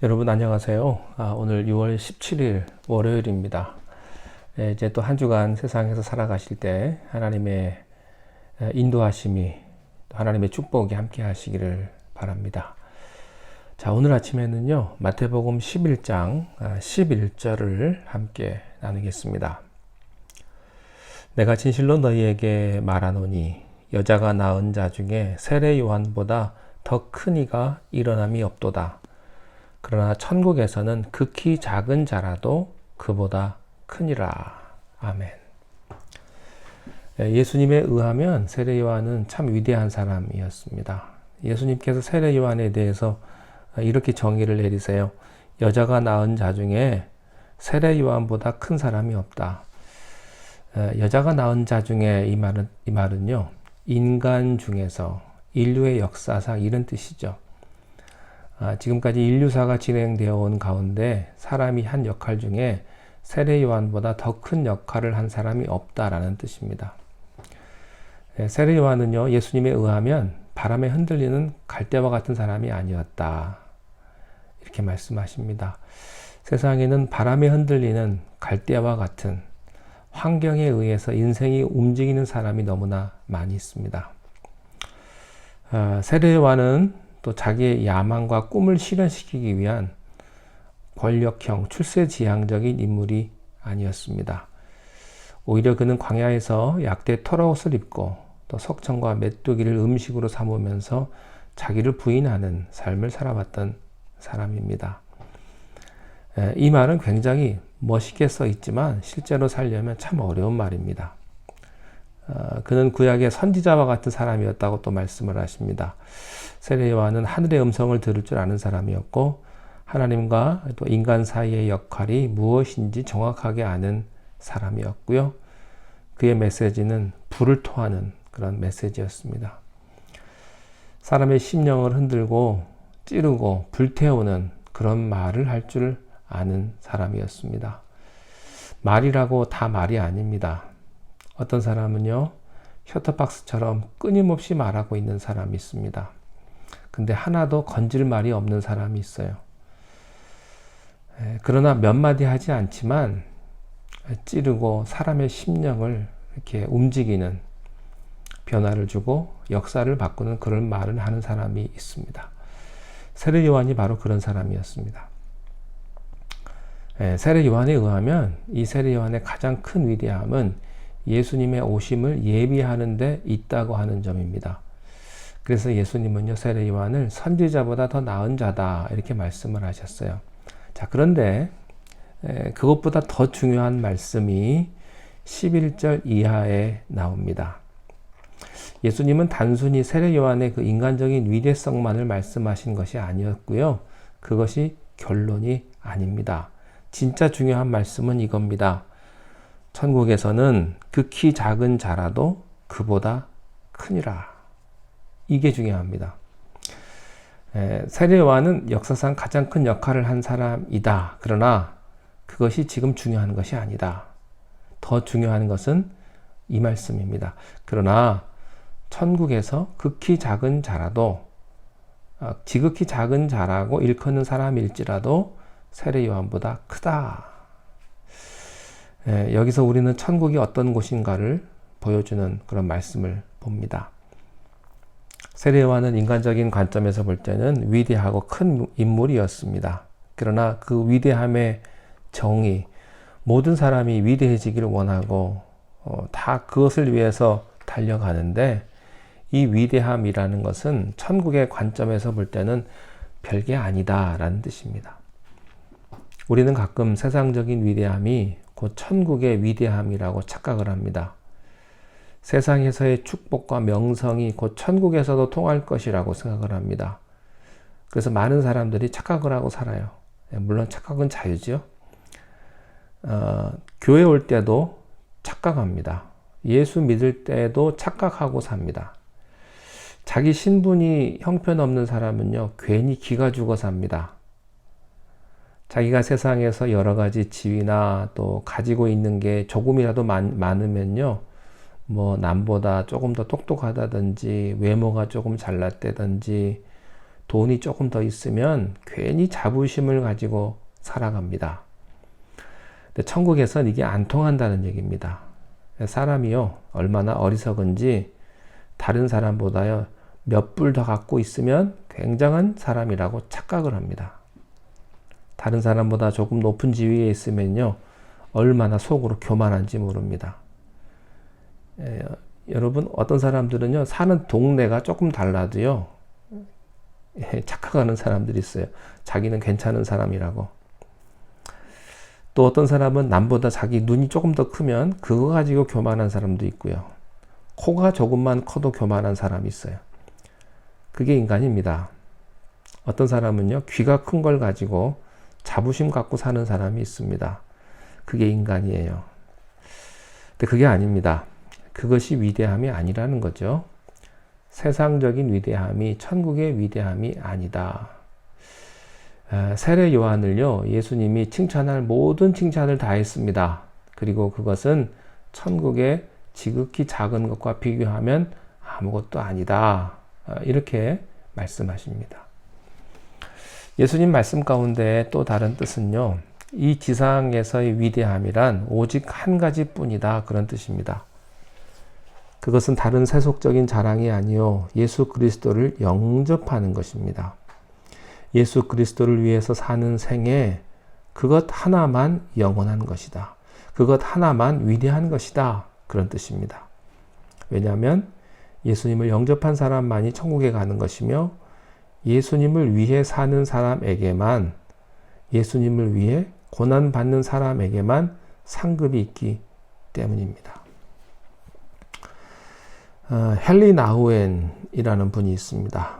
여러분 안녕하세요. 오늘 6월 17일 월요일입니다. 이제 또 한 주간 세상에서 살아가실 때 하나님의 인도하심이, 하나님의 축복이 함께 하시기를 바랍니다. 자, 오늘 아침에는요, 마태복음 11장 11절을 함께 나누겠습니다. 내가 진실로 너희에게 말하노니 여자가 낳은 자 중에 세례 요한보다 더 큰 이가 일어남이 없도다. 그러나 천국에서는 극히 작은 자라도 그보다 크니라. 아멘. 예수님에 의하면 세례 요한은 참 위대한 사람이었습니다. 예수님께서 세례 요한에 대해서 이렇게 정의를 내리세요. 여자가 낳은 자 중에 세례 요한보다 큰 사람이 없다. 여자가 낳은 자 중에 이 말은요, 인간 중에서 인류의 역사상 이런 뜻이죠. 지금까지 인류사가 진행되어 온 가운데 사람이 한 역할 중에 세례 요한보다 더 큰 역할을 한 사람이 없다라는 뜻입니다. 세례 요한은요, 예수님에 의하면 바람에 흔들리는 갈대와 같은 사람이 아니었다. 이렇게 말씀하십니다. 세상에는 바람에 흔들리는 갈대와 같은 환경에 의해서 인생이 움직이는 사람이 너무나 많이 있습니다. 세례 요한은 또 자기의 야망과 꿈을 실현시키기 위한 권력형, 출세지향적인 인물이 아니었습니다. 오히려 그는 광야에서 약대 털옷을 입고 또 석청과 메뚜기를 음식으로 삼으면서 자기를 부인하는 삶을 살아왔던 사람입니다. 이 말은 굉장히 멋있게 써 있지만 실제로 살려면 참 어려운 말입니다. 그는 구약의 선지자와 같은 사람이었다고 또 말씀을 하십니다. 세례 요한은 하늘의 음성을 들을 줄 아는 사람이었고 하나님과 또 인간 사이의 역할이 무엇인지 정확하게 아는 사람이었고요. 그의 메시지는 불을 토하는 그런 메시지였습니다. 사람의 심령을 흔들고 찌르고 불태우는 그런 말을 할 줄 아는 사람이었습니다. 말이라고 다 말이 아닙니다. 어떤 사람은요, 셔터박스처럼 끊임없이 말하고 있는 사람이 있습니다. 근데 하나도 건질 말이 없는 사람이 있어요. 그러나 몇 마디 하지 않지만 찌르고 사람의 심령을 이렇게 움직이는, 변화를 주고 역사를 바꾸는 그런 말을 하는 사람이 있습니다. 세례 요한이 바로 그런 사람이었습니다. 세례 요한에 의하면 이 세례 요한의 가장 큰 위대함은 예수님의 오심을 예비하는 데 있다고 하는 점입니다. 그래서 예수님은요, 세례 요한을 선지자보다 더 나은 자다 이렇게 말씀을 하셨어요. 자, 그런데 그것보다 더 중요한 말씀이 11절 이하에 나옵니다. 예수님은 단순히 세례 요한의 그 인간적인 위대성만을 말씀하신 것이 아니었고요. 그것이 결론이 아닙니다. 진짜 중요한 말씀은 이겁니다. 천국에서는 극히 작은 자라도 그보다 크니라. 이게 중요합니다. 세례 요한은 역사상 가장 큰 역할을 한 사람이다. 그러나 그것이 지금 중요한 것이 아니다. 더 중요한 것은 이 말씀입니다. 그러나 천국에서 극히 작은 자라도, 지극히 작은 자라고 일컫는 사람일지라도 세례 요한보다 크다. 여기서 우리는 천국이 어떤 곳인가를 보여주는 그런 말씀을 봅니다. 세례 요한은 인간적인 관점에서 볼 때는 위대하고 큰 인물이었습니다. 그러나 그 위대함의 정의, 모든 사람이 위대해지기를 원하고 다 그것을 위해서 달려가는데 이 위대함이라는 것은 천국의 관점에서 볼 때는 별게 아니다라는 뜻입니다. 우리는 가끔 세상적인 위대함이 곧 천국의 위대함이라고 착각을 합니다. 세상에서의 축복과 명성이 곧 천국에서도 통할 것이라고 생각을 합니다. 그래서 많은 사람들이 착각을 하고 살아요. 물론 착각은 자유죠. 교회 올 때도 착각합니다. 예수 믿을 때도 착각하고 삽니다. 자기 신분이 형편없는 사람은요, 괜히 기가 죽어 삽니다. 자기가 세상에서 여러 가지 지위나 또 가지고 있는 게 조금이라도 많으면요, 뭐 남보다 조금 더 똑똑하다든지 외모가 조금 잘났다든지 돈이 조금 더 있으면 괜히 자부심을 가지고 살아갑니다. 근데 천국에선 이게 안 통한다는 얘기입니다. 사람이요, 얼마나 어리석은지 다른 사람보다요, 몇 불 더 갖고 있으면 굉장한 사람이라고 착각을 합니다. 다른 사람보다 조금 높은 지위에 있으면요, 얼마나 속으로 교만한지 모릅니다. 여러분, 어떤 사람들은요, 사는 동네가 조금 달라도요, 착각하는 사람들이 있어요. 자기는 괜찮은 사람이라고. 또 어떤 사람은 남보다 자기 눈이 조금 더 크면 그거 가지고 교만한 사람도 있고요. 코가 조금만 커도 교만한 사람이 있어요. 그게 인간입니다. 어떤 사람은요, 귀가 큰 걸 가지고 자부심 갖고 사는 사람이 있습니다. 그게 인간이에요. 근데 그게 아닙니다. 그것이 위대함이 아니라는 거죠. 세상적인 위대함이 천국의 위대함이 아니다. 세례 요한을요, 예수님이 칭찬할 모든 칭찬을 다 했습니다. 그리고 그것은 천국의 지극히 작은 것과 비교하면 아무것도 아니다. 이렇게 말씀하십니다. 예수님 말씀 가운데 또 다른 뜻은요, 이 지상에서의 위대함이란 오직 한 가지뿐이다, 그런 뜻입니다. 그것은 다른 세속적인 자랑이 아니요, 예수 그리스도를 영접하는 것입니다. 예수 그리스도를 위해서 사는 생애, 그것 하나만 영원한 것이다. 그것 하나만 위대한 것이다, 그런 뜻입니다. 왜냐하면 예수님을 영접한 사람만이 천국에 가는 것이며, 예수님을 위해 사는 사람에게만, 예수님을 위해 고난받는 사람에게만 상급이 있기 때문입니다. 헨리 나우엔이라는 분이 있습니다.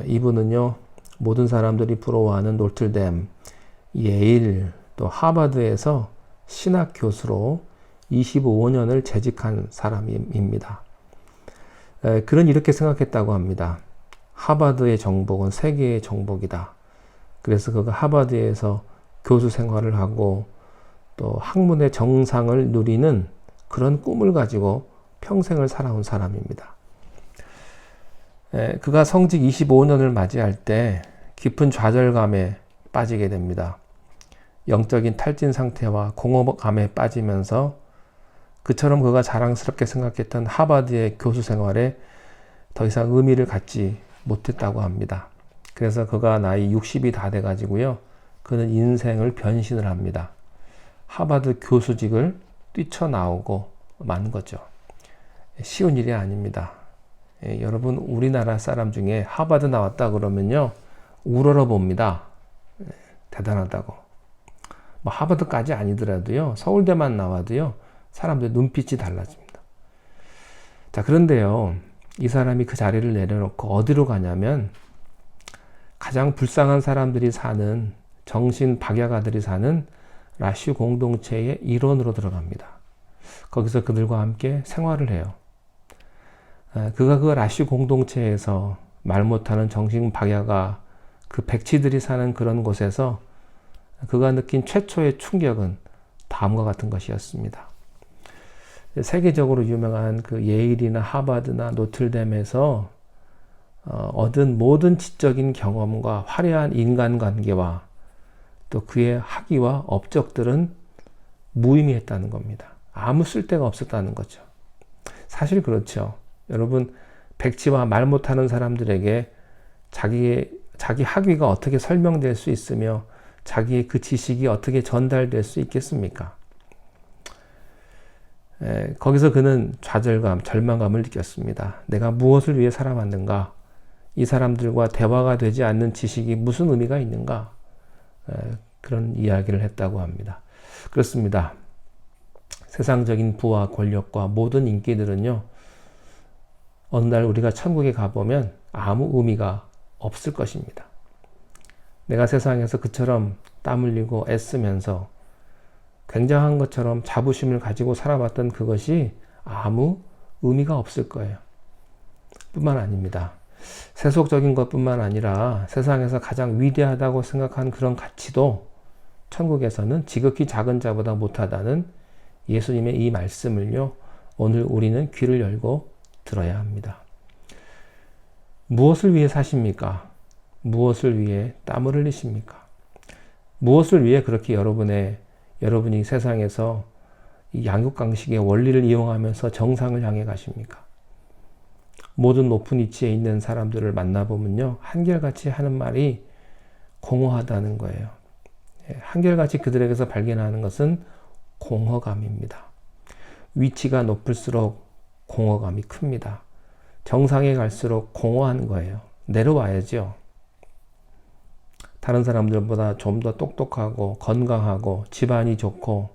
이분은요, 모든 사람들이 부러워하는 노틀댐, 예일, 또 하버드에서 신학 교수로 25년을 재직한 사람입니다. 그는 이렇게 생각했다고 합니다. 하버드의 정복은 세계의 정복이다. 그래서 그가 하버드에서 교수 생활을 하고 또 학문의 정상을 누리는 그런 꿈을 가지고 평생을 살아온 사람입니다. 그가 성직 25년을 맞이할 때 깊은 좌절감에 빠지게 됩니다. 영적인 탈진 상태와 공허감에 빠지면서 그처럼 그가 자랑스럽게 생각했던 하버드의 교수 생활에 더 이상 의미를 갖지 못했다고 합니다. 그래서 그가 나이 60이 다 돼가지고요, 그는 인생을 변신을 합니다. 하버드 교수직을 뛰쳐나오고 만 거죠. 쉬운 일이 아닙니다. 여러분, 우리나라 사람 중에 하버드 나왔다 그러면요, 우러러 봅니다. 대단하다고. 뭐 하버드까지 아니더라도요, 서울대만 나와도요, 사람들 눈빛이 달라집니다. 자, 그런데요, 이 사람이 그 자리를 내려놓고 어디로 가냐면 가장 불쌍한 사람들이 사는, 정신 박약아들이 사는 라슈 공동체의 일원으로 들어갑니다. 거기서 그들과 함께 생활을 해요. 그가 그 라슈 공동체에서 말 못하는 정신 박약아, 그 백치들이 사는 그런 곳에서 그가 느낀 최초의 충격은 다음과 같은 것이었습니다. 세계적으로 유명한 그 예일이나 하버드나 노틀댐에서 얻은 모든 지적인 경험과 화려한 인간관계와 또 그의 학위와 업적들은 무의미했다는 겁니다. 아무 쓸데가 없었다는 거죠. 사실 그렇죠. 여러분, 백치와 말 못하는 사람들에게 자기 학위가 어떻게 설명될 수 있으며 자기의 그 지식이 어떻게 전달될 수 있겠습니까? 거기서 그는 좌절감, 절망감을 느꼈습니다. 내가 무엇을 위해 살아왔는가? 이 사람들과 대화가 되지 않는 지식이 무슨 의미가 있는가? 그런 이야기를 했다고 합니다. 그렇습니다. 세상적인 부와 권력과 모든 인기들은요, 어느 날 우리가 천국에 가보면 아무 의미가 없을 것입니다. 내가 세상에서 그처럼 땀 흘리고 애쓰면서 굉장한 것처럼 자부심을 가지고 살아왔던 그것이 아무 의미가 없을 거예요. 뿐만 아닙니다. 세속적인 것뿐만 아니라 세상에서 가장 위대하다고 생각한 그런 가치도 천국에서는 지극히 작은 자보다 못하다는 예수님의 이 말씀을요, 오늘 우리는 귀를 열고 들어야 합니다. 무엇을 위해 사십니까? 무엇을 위해 땀을 흘리십니까? 무엇을 위해 그렇게 여러분이 세상에서 이 양육강식의 원리를 이용하면서 정상을 향해 가십니까? 모든 높은 위치에 있는 사람들을 만나보면요, 한결같이 하는 말이 공허하다는 거예요. 한결같이 그들에게서 발견하는 것은 공허감입니다. 위치가 높을수록 공허감이 큽니다. 정상에 갈수록 공허한 거예요. 내려와야죠. 다른 사람들보다 좀 더 똑똑하고 건강하고 집안이 좋고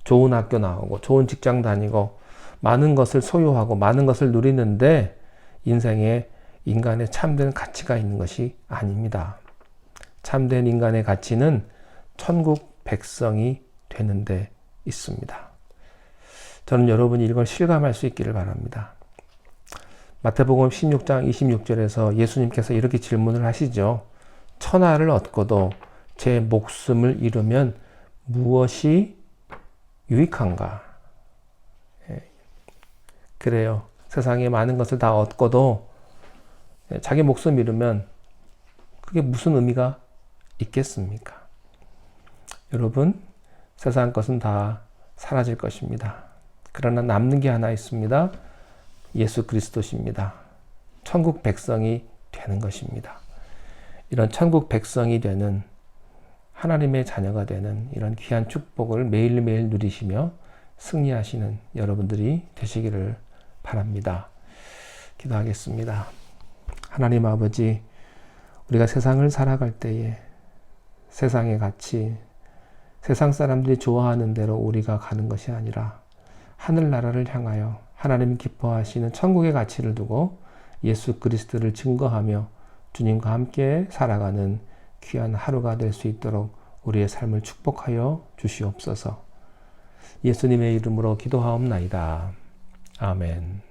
좋은 학교 나오고 좋은 직장 다니고 많은 것을 소유하고 많은 것을 누리는데 인생에 인간의 참된 가치가 있는 것이 아닙니다. 참된 인간의 가치는 천국 백성이 되는 데 있습니다. 저는 여러분이 이걸 실감할 수 있기를 바랍니다. 마태복음 16장 26절에서 예수님께서 이렇게 질문을 하시죠. 천하를 얻고도 제 목숨을 잃으면 무엇이 유익한가? 그래요. 세상에 많은 것을 다 얻고도 자기 목숨 잃으면 그게 무슨 의미가 있겠습니까? 여러분, 세상 것은 다 사라질 것입니다. 그러나 남는 게 하나 있습니다. 예수 그리스도십니다. 천국 백성이 되는 것입니다. 이런 천국 백성이 되는 하나님의 자녀가 되는 이런 귀한 축복을 매일매일 누리시며 승리하시는 여러분들이 되시기를 바랍니다. 기도하겠습니다. 하나님 아버지, 우리가 세상을 살아갈 때에 세상의 가치, 세상 사람들이 좋아하는 대로 우리가 가는 것이 아니라 하늘나라를 향하여 하나님 기뻐하시는 천국의 가치를 두고 예수 그리스도를 증거하며 주님과 함께 살아가는 귀한 하루가 될 수 있도록 우리의 삶을 축복하여 주시옵소서. 예수님의 이름으로 기도하옵나이다. 아멘.